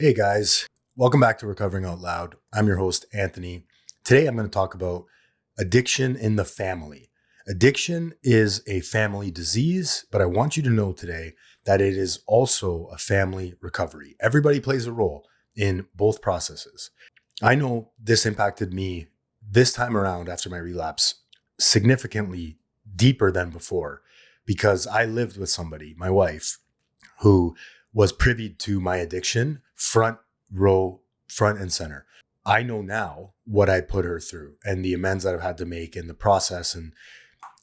Hey guys, welcome back to Recovering Out Loud. I'm your host, Anthony. Today I'm going to talk about addiction in the family. Addiction is a family disease, but I want you to know today that it is also a family recovery. Everybody plays a role in both processes. I know this impacted me this time around after my relapse significantly deeper than before because I lived with somebody, my wife, who was privy to my addiction front row, front and center. I know now what I put her through and the amends that I've had to make in the process. And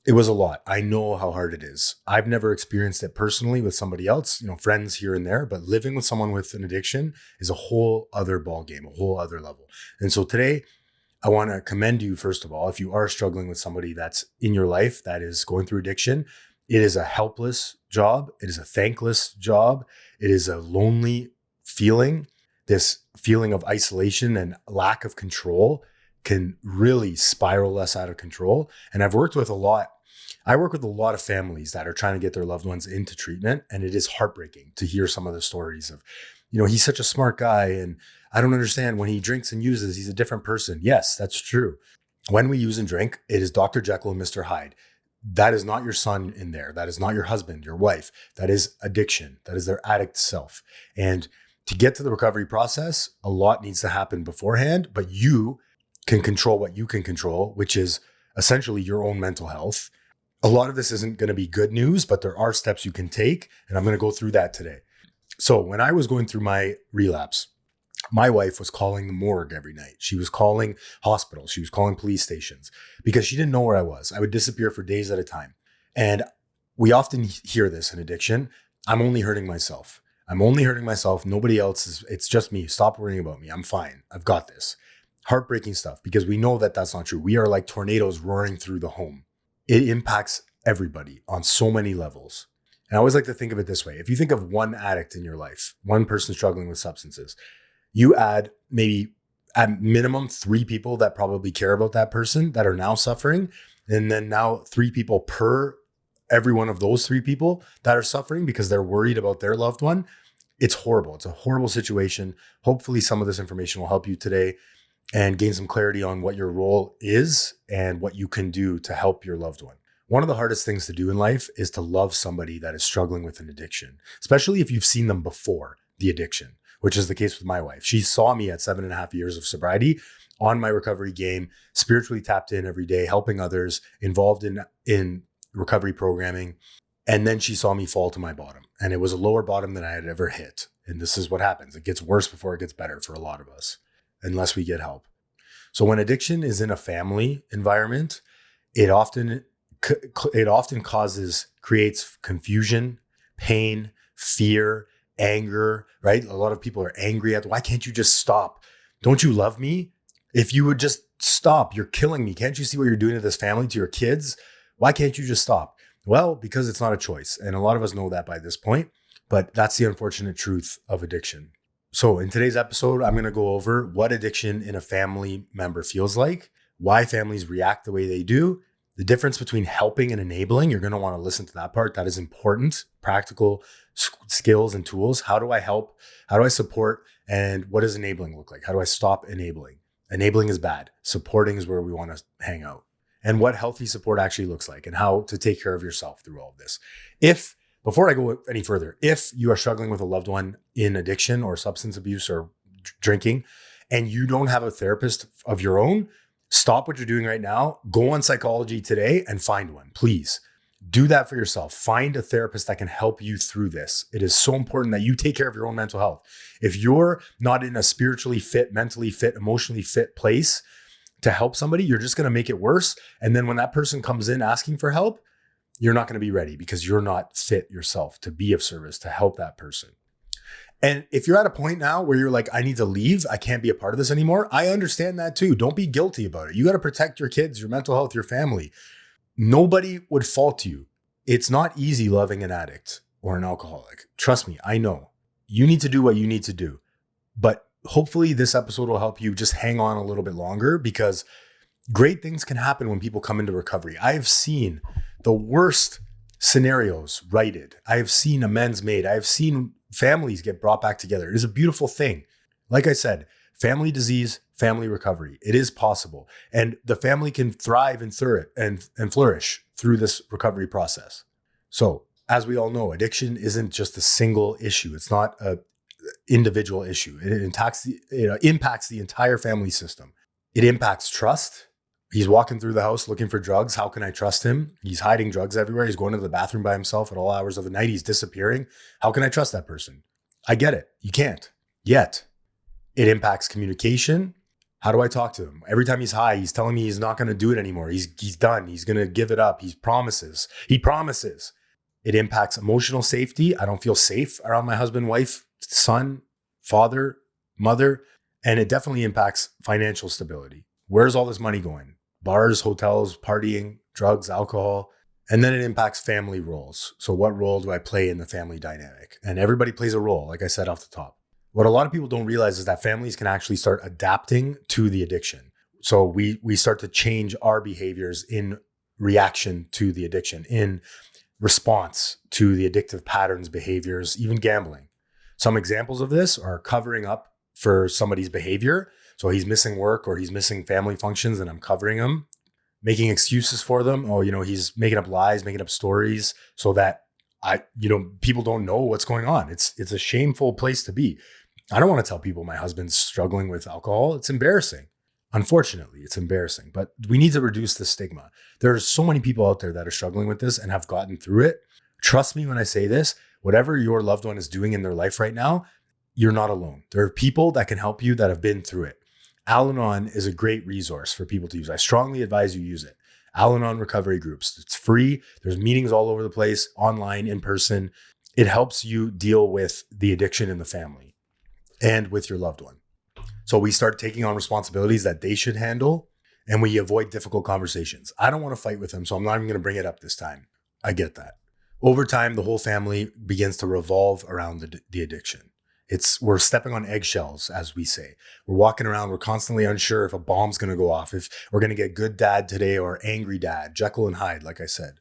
it was a lot. I know how hard it is. I've never experienced it personally with somebody else, friends here and there, but living with someone with an addiction is a whole other ball game, a whole other level. And so today I want to commend you, first of all, if you are struggling with somebody that's in your life that is going through addiction. It is a helpless job. It is a thankless job. It is a lonely feeling. This feeling of isolation and lack of control can really spiral us out of control. And I work with a lot of families that are trying to get their loved ones into treatment. And it is heartbreaking to hear some of the stories of, he's such a smart guy and I don't understand when he drinks and uses, he's a different person. Yes, that's true. When we use and drink, it is Dr. Jekyll and Mr. Hyde. That is not your son in there. That is not your husband, your wife. That is addiction. That is their addict self. And to get to the recovery process, a lot needs to happen beforehand, but you can control what you can control, which is essentially your own mental health. A lot of this isn't going to be good news, but there are steps you can take. And I'm going to go through that today. So when I was going through my relapse, my wife was calling the morgue every night. She was calling hospitals. She was calling police stations because she didn't know where I was. I would disappear for days at a time. And we often hear this in addiction. I'm only hurting myself. I'm only hurting myself. Nobody else it's just me. Stop worrying about me. I'm fine. I've got this. Heartbreaking stuff because we know that that's not true. We are like tornadoes roaring through the home. It impacts everybody on so many levels. And I always like to think of it this way. If you think of one addict in your life, one person struggling with substances, you add maybe at minimum 3 people that probably care about that person that are now suffering. And then now 3 people per every one of those 3 people that are suffering because they're worried about their loved one. It's horrible. It's a horrible situation. Hopefully some of this information will help you today and gain some clarity on what your role is and what you can do to help your loved one. One of the hardest things to do in life is to love somebody that is struggling with an addiction, especially if you've seen them before the addiction, which is the case with my wife. She saw me at 7.5 years of sobriety on my recovery game, spiritually tapped in every day, helping others, involved in recovery programming. And then she saw me fall to my bottom. And it was a lower bottom than I had ever hit. And this is what happens. It gets worse before it gets better for a lot of us, unless we get help. So when addiction is in a family environment, it often creates confusion, pain, fear, anger, right? A lot of people are angry at, why can't you just stop? Don't you love me? If you would just stop, you're killing me. Can't you see what you're doing to this family, to your kids? Why can't you just stop? Well, because it's not a choice. And a lot of us know that by this point, but that's the unfortunate truth of addiction. So in today's episode, I'm going to go over what addiction in a family member feels like, why families react the way they do, the difference between helping and enabling. You're going to want to listen to that part. That is important. Practical skills and tools. How do I help? How do I support? And what does enabling look like? How do I stop enabling? Enabling is bad. Supporting is where we want to hang out. And what healthy support actually looks like and how to take care of yourself through all of this. Before I go any further, if you are struggling with a loved one in addiction or substance abuse or drinking, and you don't have a therapist of your own, stop what you're doing right now. Go on Psychology Today and find one, please. Do that for yourself. Find a therapist that can help you through this. It is so important that you take care of your own mental health. If you're not in a spiritually fit, mentally fit, emotionally fit place to help somebody, you're just going to make it worse. And then when that person comes in asking for help, you're not going to be ready because you're not fit yourself to be of service, to help that person. And if you're at a point now where you're like, I need to leave, I can't be a part of this anymore, I understand that too. Don't be guilty about it. You got to protect your kids, your mental health, your family. Nobody would fault you. It's not easy loving an addict or an alcoholic. Trust me, I know. You need to do what you need to do. But hopefully this episode will help you just hang on a little bit longer because great things can happen when people come into recovery. I have seen the worst scenarios righted. I have seen amends made. I have seen families get brought back together. It is a beautiful thing. Like I said, family disease, family recovery. It is possible. And the family can thrive and flourish through this recovery process. So, as we all know, addiction isn't just a single issue. It's not a individual issue. It impacts the entire family system. It impacts trust. He's walking through the house looking for drugs. How can I trust him? He's hiding drugs everywhere. He's going to the bathroom by himself at all hours of the night. He's disappearing. How can I trust that person? I get it. You can't yet. It impacts communication. How do I talk to him? Every time he's high, he's telling me he's not going to do it anymore. He's done. He's going to give it up. He promises. It impacts emotional safety. I don't feel safe around my husband, wife, son, father, mother. And it definitely impacts financial stability. Where's all this money going? Bars, hotels, partying, drugs, alcohol. And then it impacts family roles. So what role do I play in the family dynamic? And everybody plays a role, like I said off the top. What a lot of people don't realize is that families can actually start adapting to the addiction. So we start to change our behaviors in reaction to the addiction, in response to the addictive patterns, behaviors, even gambling. Some examples of this are covering up for somebody's behavior. So he's missing work or he's missing family functions and I'm covering him, making excuses for them. Oh, he's making up lies, making up stories so that people don't know what's going on. It's a shameful place to be. I don't want to tell people my husband's struggling with alcohol. It's embarrassing. Unfortunately, it's embarrassing, but we need to reduce the stigma. There are so many people out there that are struggling with this and have gotten through it. Trust me when I say this, whatever your loved one is doing in their life right now, you're not alone. There are people that can help you that have been through it. Al-Anon is a great resource for people to use. I strongly advise you use it. Al-Anon recovery groups. It's free. There's meetings all over the place, online, in person. It helps you deal with the addiction in the family and with your loved one. So we start taking on responsibilities that they should handle and we avoid difficult conversations. I don't want to fight with them, so I'm not even going to bring it up this time. I get that. Over time, the whole family begins to revolve around the addiction. We're stepping on eggshells, as we say. We're walking around. We're constantly unsure if a bomb's going to go off, if we're going to get good dad today or angry dad, Jekyll and Hyde, like I said.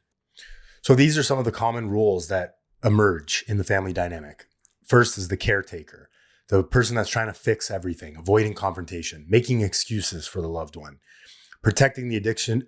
So these are some of the common roles that emerge in the family dynamic. First is the caretaker, the person that's trying to fix everything, avoiding confrontation, making excuses for the loved one, protecting the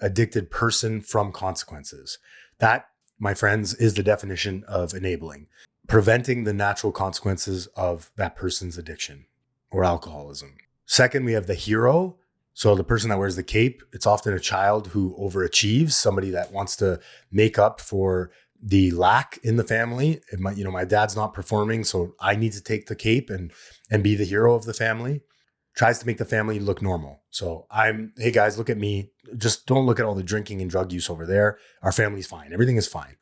addicted person from consequences. That, my friends, is the definition of enabling. Preventing the natural consequences of that person's addiction or alcoholism. Second, we have the hero. So the person that wears the cape, it's often a child who overachieves, somebody that wants to make up for the lack in the family. My dad's not performing, so I need to take the cape and be the hero of the family. Tries to make the family look normal. So hey guys, look at me. Just don't look at all the drinking and drug use over there. Our family's fine. Everything is fine.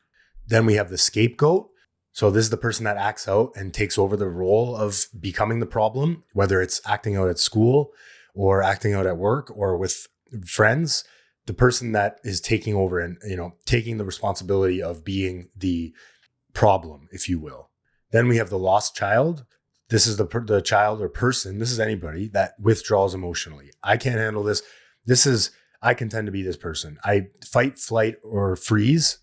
Then we have the scapegoat. So this is the person that acts out and takes over the role of becoming the problem, whether it's acting out at school or acting out at work or with friends. The person that is taking over and, taking the responsibility of being the problem, if you will. Then we have the lost child. This is the child or person. This is anybody that withdraws emotionally. I can't handle this. I can tend to be this person. I fight, flight, or freeze.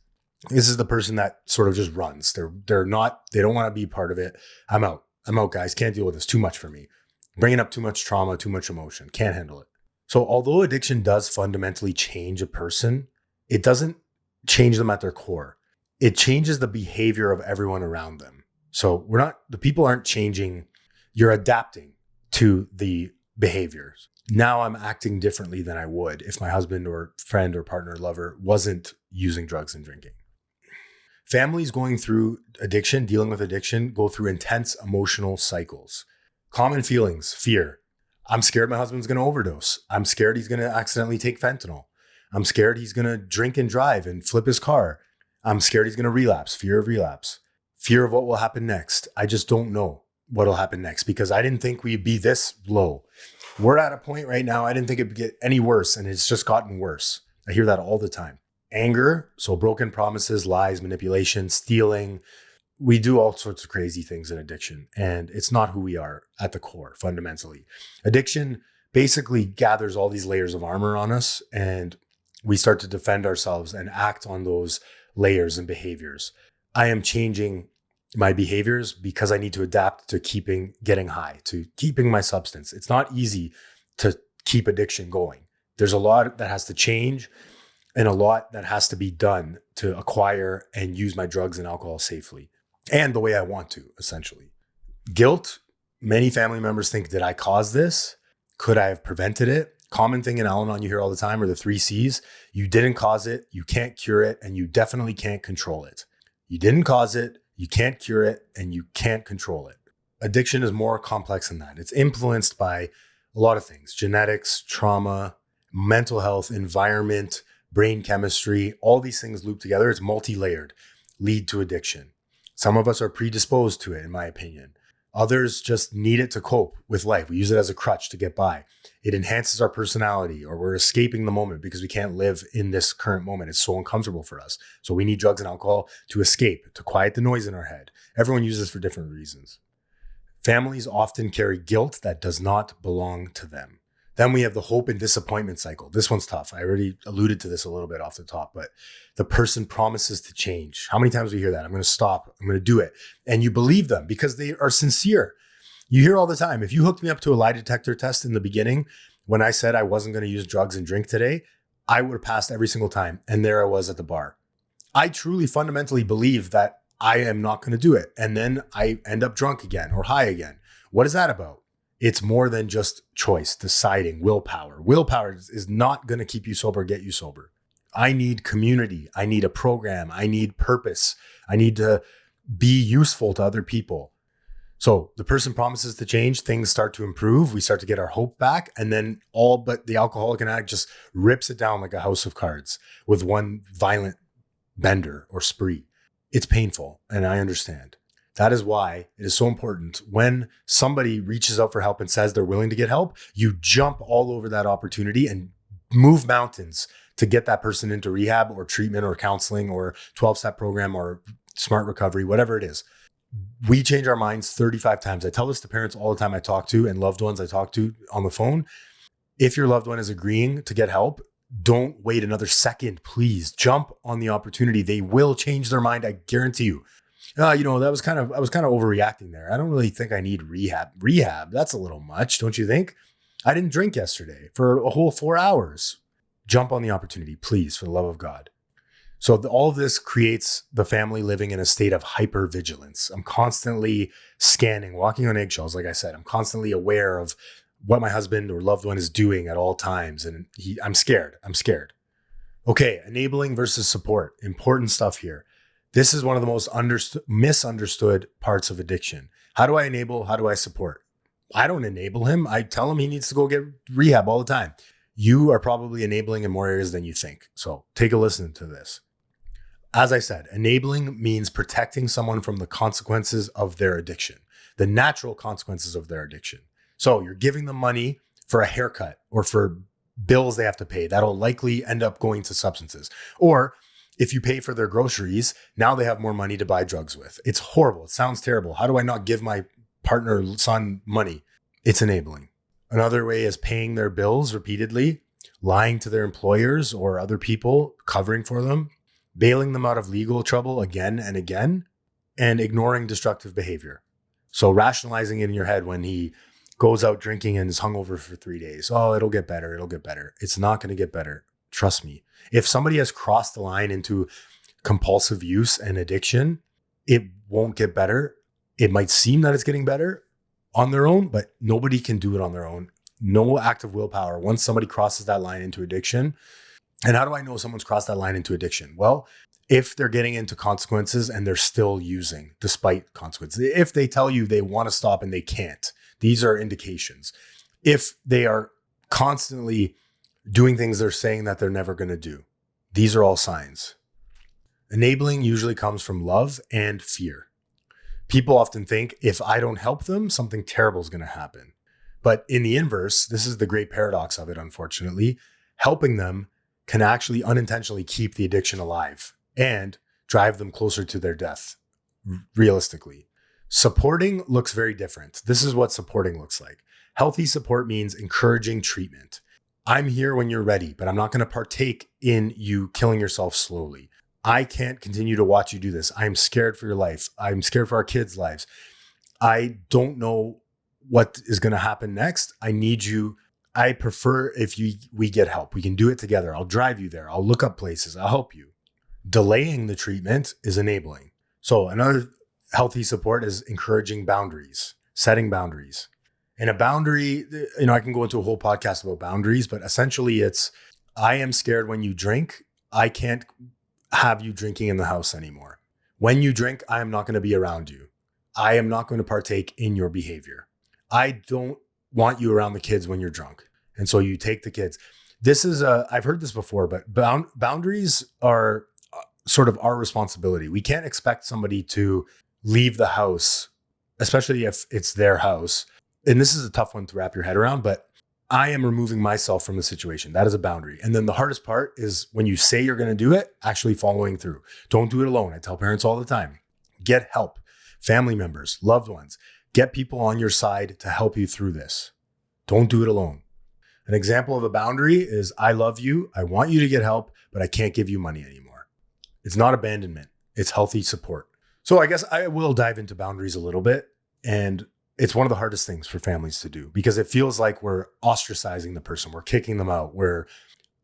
This is the person that sort of just runs. They don't want to be part of it. I'm out, guys. Can't deal with this. Too much for me. Bringing up too much trauma, too much emotion. Can't handle it. So although addiction does fundamentally change a person, it doesn't change them at their core. It changes the behavior of everyone around them. So the people aren't changing. You're adapting to the behaviors. Now I'm acting differently than I would if my husband or friend or partner, lover wasn't using drugs and drinking. Families going through addiction, dealing with addiction, go through intense emotional cycles. Common feelings, fear. I'm scared my husband's going to overdose. I'm scared he's going to accidentally take fentanyl. I'm scared he's going to drink and drive and flip his car. I'm scared he's going to relapse, fear of relapse. Fear of what will happen next. I just don't know what will happen next because I didn't think we'd be this low. We're at a point right now, I didn't think it'd get any worse, and it's just gotten worse. I hear that all the time. Anger, so broken promises, lies, manipulation, stealing. We do all sorts of crazy things in addiction, and it's not who we are at the core, fundamentally. Addiction basically gathers all these layers of armor on us, and we start to defend ourselves and act on those layers and behaviors. I am changing my behaviors because I need to adapt to getting high, to keeping my substance. It's not easy to keep addiction going. There's a lot that has to change and a lot that has to be done to acquire and use my drugs and alcohol safely and the way I want to, essentially. Guilt. Many family members think, did I cause this? Could I have prevented it? Common thing in Al-Anon you hear all the time are the 3 C's. You didn't cause it, you can't cure it, and you definitely can't control it. You didn't cause it, you can't cure it, and you can't control it. Addiction is more complex than that. It's influenced by a lot of things: genetics, trauma, mental health, environment, brain chemistry. All these things loop together. It's multi-layered, lead to addiction. Some of us are predisposed to it, in my opinion. Others just need it to cope with life. We use it as a crutch to get by. It enhances our personality, or we're escaping the moment because we can't live in this current moment. It's so uncomfortable for us. So we need drugs and alcohol to escape, to quiet the noise in our head. Everyone uses for different reasons. Families often carry guilt that does not belong to them. Then we have the hope and disappointment cycle. This one's tough. I already alluded to this a little bit off the top, but the person promises to change. How many times do we hear that? I'm going to stop. I'm going to do it. And you believe them because they are sincere. You hear all the time, if you hooked me up to a lie detector test in the beginning, when I said I wasn't going to use drugs and drink today, I would have passed every single time. And there I was at the bar. I truly fundamentally believe that I am not going to do it. And then I end up drunk again or high again. What is that about? It's more than just choice, deciding, willpower. Willpower is not going to keep you sober, get you sober. I need community. I need a program. I need purpose. I need to be useful to other people. So the person promises to change, things start to improve. We start to get our hope back. And then all but the alcoholic and addict just rips it down like a house of cards with one violent bender or spree. It's painful, and I understand. That is why it is so important when somebody reaches out for help and says they're willing to get help, you jump all over that opportunity and move mountains to get that person into rehab or treatment or counseling or 12-step program or smart recovery, whatever it is. We change our minds 35 times. I tell this to parents all the time I talk to and loved ones I talk to on the phone. If your loved one is agreeing to get help, don't wait another second, please. Jump on the opportunity. They will change their mind. I guarantee you. I was kind of overreacting there. I don't really think I need rehab. Rehab, that's a little much, don't you think? I didn't drink yesterday for a whole 4 hours. Jump on the opportunity, please, for the love of God. So all of this creates the family living in a state of hypervigilance. I'm constantly scanning, walking on eggshells. Like I said, I'm constantly aware of what my husband or loved one is doing at all times. And I'm scared. Okay, enabling versus support. Important stuff here. This is one of the most misunderstood parts of addiction. How do I enable? How do I support? I don't enable him. I tell him he needs to go get rehab all the time. You are probably enabling in more areas than you think. So take a listen to this. As I said, enabling means protecting someone from the consequences of their addiction, the natural consequences of their addiction. So you're giving them money for a haircut or for bills they have to pay. That'll likely end up going to substances. Or if you pay for their groceries, now they have more money to buy drugs with. It's horrible. It sounds terrible. How do I not give my partner or son money? It's enabling. Another way is paying their bills repeatedly, lying to their employers or other people, covering for them, bailing them out of legal trouble again and again, and ignoring destructive behavior. So rationalizing it in your head when he goes out drinking and is hungover for 3 days. Oh, it'll get better. It'll get better. It's not going to get better. Trust me. If somebody has crossed the line into compulsive use and addiction, it won't get better. It might seem that it's getting better on their own, but nobody can do it on their own. No act of willpower. Once somebody crosses that line into addiction, and how do I know someone's crossed that line into addiction? Well, if they're getting into consequences and they're still using despite consequences, if they tell you they want to stop and they can't, these are indications. If they are constantly doing things they're saying that they're never going to do, these are all signs. Enabling usually comes from love and fear. People often think if I don't help them, something terrible is going to happen. But in the inverse, this is the great paradox of it, unfortunately, helping them can actually unintentionally keep the addiction alive and drive them closer to their death, realistically. Supporting looks very different. This is what supporting looks like. Healthy support means encouraging treatment. I'm here when you're ready, but I'm not going to partake in you killing yourself slowly. I can't continue to watch you do this. I'm scared for your life. I'm scared for our kids' lives. I don't know what is going to happen next. I need you. I prefer if we get help. We can do it together. I'll drive you there. I'll look up places. I'll help you. Delaying the treatment is enabling. So another healthy support is encouraging boundaries, setting boundaries. And a boundary, I can go into a whole podcast about boundaries, but essentially it's, I am scared when you drink. I can't have you drinking in the house anymore. When you drink, I am not going to be around you. I am not going to partake in your behavior. I don't want you around the kids when you're drunk. And so you take the kids. I've heard this before, but boundaries are sort of our responsibility. We can't expect somebody to leave the house, especially if it's their house. And this is a tough one to wrap your head around, but I am removing myself from the situation. That is a boundary. And then the hardest part is when you say you're going to do it, actually following through. Don't do it alone. I tell parents all the time, get help, family members, loved ones, get people on your side to help you through this. Don't do it alone. An example of a boundary is, I love you. I want you to get help, but I can't give you money anymore. It's not abandonment. It's healthy support. So I guess I will dive into boundaries a little bit. And it's one of the hardest things for families to do because it feels like we're ostracizing the person. We're kicking them out. We're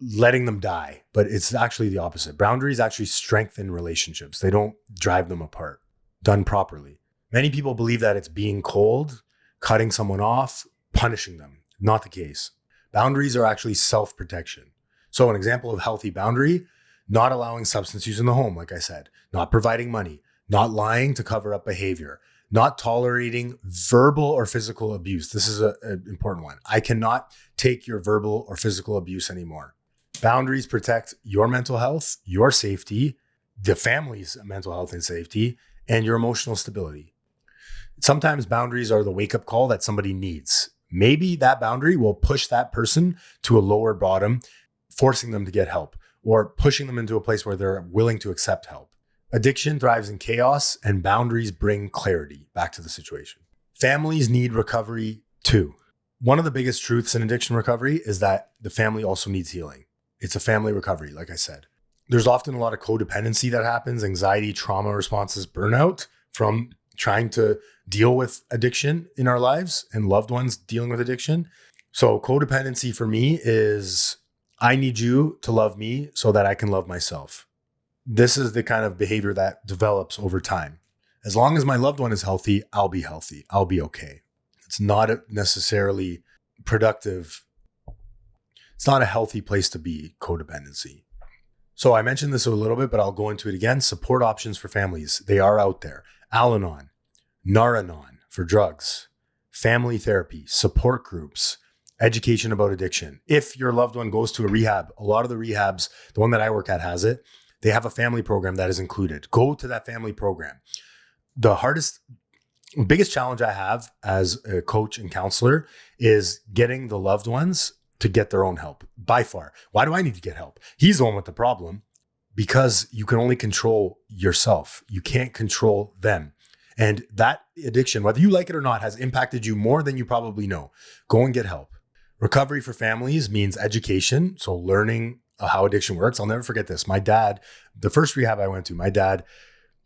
letting them die, but it's actually the opposite. Boundaries actually strengthen relationships. They don't drive them apart, done properly. Many people believe that it's being cold, cutting someone off, punishing them. Not the case. Boundaries are actually self-protection. So an example of healthy boundary, not allowing substance use in the home, like I said, not providing money, not lying to cover up behavior, not tolerating verbal or physical abuse. This is an important one. I cannot take your verbal or physical abuse anymore. Boundaries protect your mental health, your safety, the family's mental health and safety, and your emotional stability. Sometimes boundaries are the wake-up call that somebody needs. Maybe that boundary will push that person to a lower bottom, forcing them to get help or pushing them into a place where they're willing to accept help. Addiction thrives in chaos, and boundaries bring clarity back to the situation. Families need recovery too. One of the biggest truths in addiction recovery is that the family also needs healing. It's a family recovery, like I said. There's often a lot of codependency that happens, anxiety, trauma responses, burnout from trying to deal with addiction in our lives and loved ones dealing with addiction. So codependency for me is, I need you to love me so that I can love myself. This is the kind of behavior that develops over time. As long as my loved one is healthy, I'll be healthy. I'll be okay. It's not necessarily productive. It's not a healthy place to be, codependency. So I mentioned this a little bit, but I'll go into it again. Support options for families. They are out there. Al-Anon, Nar-Anon for drugs, family therapy, support groups, education about addiction. If your loved one goes to a rehab, a lot of the rehabs, the one that I work at has it. They have a family program that is included. Go to that family program. The biggest challenge I have as a coach and counselor is getting the loved ones to get their own help, by far. Why do I need to get help? He's the one with the problem, because you can only control yourself. You can't control them. And that addiction, whether you like it or not, has impacted you more than you probably know. Go and get help. Recovery for families means education. So learning how addiction works. I'll never forget this. My dad, the first rehab I went to, my dad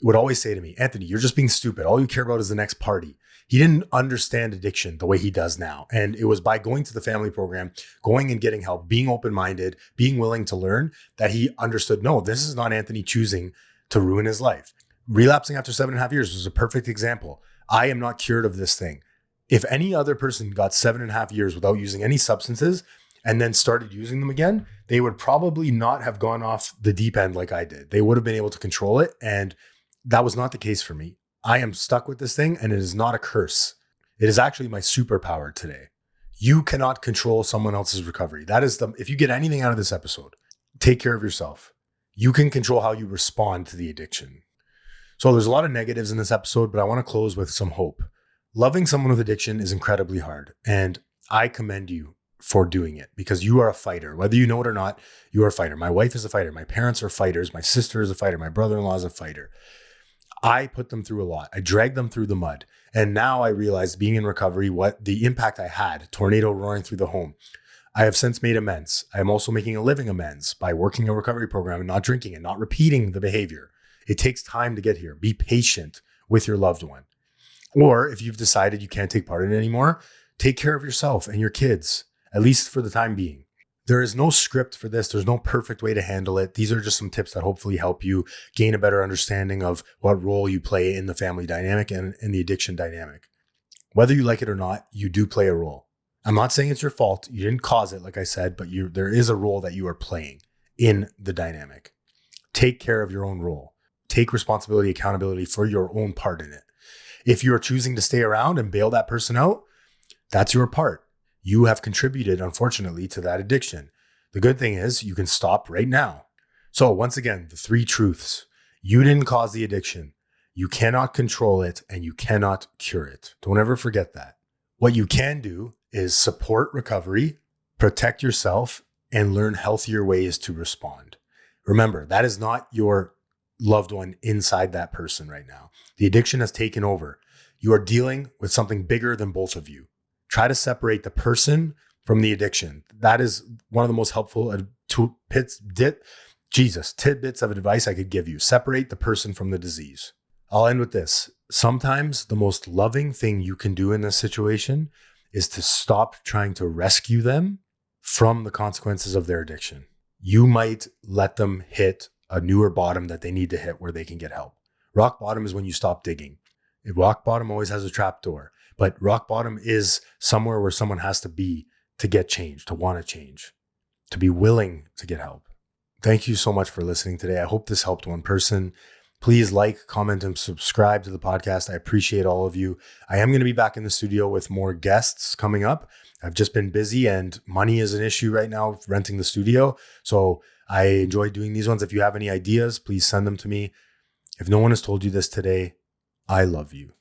would always say to me, Anthony, you're just being stupid. All you care about is the next party. He didn't understand addiction the way he does now. And it was by going to the family program, going and getting help, being open-minded, being willing to learn, that he understood, no, this is not Anthony choosing to ruin his life. Relapsing after 7.5 years was a perfect example. I am not cured of this thing. If any other person got 7.5 years without using any substances and then started using them again, they would probably not have gone off the deep end like I did. They would have been able to control it. And that was not the case for me. I am stuck with this thing, and it is not a curse. It is actually my superpower today. You cannot control someone else's recovery. If you get anything out of this episode, take care of yourself. You can control how you respond to the addiction. So there's a lot of negatives in this episode, but I want to close with some hope. Loving someone with addiction is incredibly hard, and I commend you for doing it, because you are a fighter. Whether you know it or not, you are a fighter. My wife is a fighter. My parents are fighters. My sister is a fighter. My brother-in-law is a fighter. I put them through a lot. I dragged them through the mud. And now I realized, being in recovery, what the impact I had, tornado roaring through the home. I have since made amends. I am also making a living amends by working a recovery program and not drinking and not repeating the behavior. It takes time to get here. Be patient with your loved one. Or if you've decided you can't take part in it anymore, take care of yourself and your kids, at least for the time being. There is no script for this. There's no perfect way to handle it. These are just some tips that hopefully help you gain a better understanding of what role you play in the family dynamic and in the addiction dynamic. Whether you like it or not, you do play a role. I'm not saying it's your fault. You didn't cause it, like I said, but there is a role that you are playing in the dynamic. Take care of your own role. Take responsibility, accountability for your own part in it. If you are choosing to stay around and bail that person out, that's your part. You have contributed, unfortunately, to that addiction. The good thing is you can stop right now. So once again, the 3 truths. You didn't cause the addiction. You cannot control it and you cannot cure it. Don't ever forget that. What you can do is support recovery, protect yourself, and learn healthier ways to respond. Remember, that is not your loved one inside that person right now. The addiction has taken over. You are dealing with something bigger than both of you. Try to separate the person from the addiction. That is one of the most helpful tidbits of advice I could give you. Separate the person from the disease. I'll end with this. Sometimes the most loving thing you can do in this situation is to stop trying to rescue them from the consequences of their addiction. You might let them hit a newer bottom that they need to hit where they can get help. Rock bottom is when you stop digging. Rock bottom always has a trap door, but rock bottom is somewhere where someone has to be to get change, to want to change, to be willing to get help. Thank you so much for listening today. I hope this helped one person. Please like, comment, and subscribe to the podcast. I appreciate all of you. I am going to be back in the studio with more guests coming up. I've just been busy and money is an issue right now, renting the studio. So I enjoy doing these ones. If you have any ideas, please send them to me. If no one has told you this today, I love you.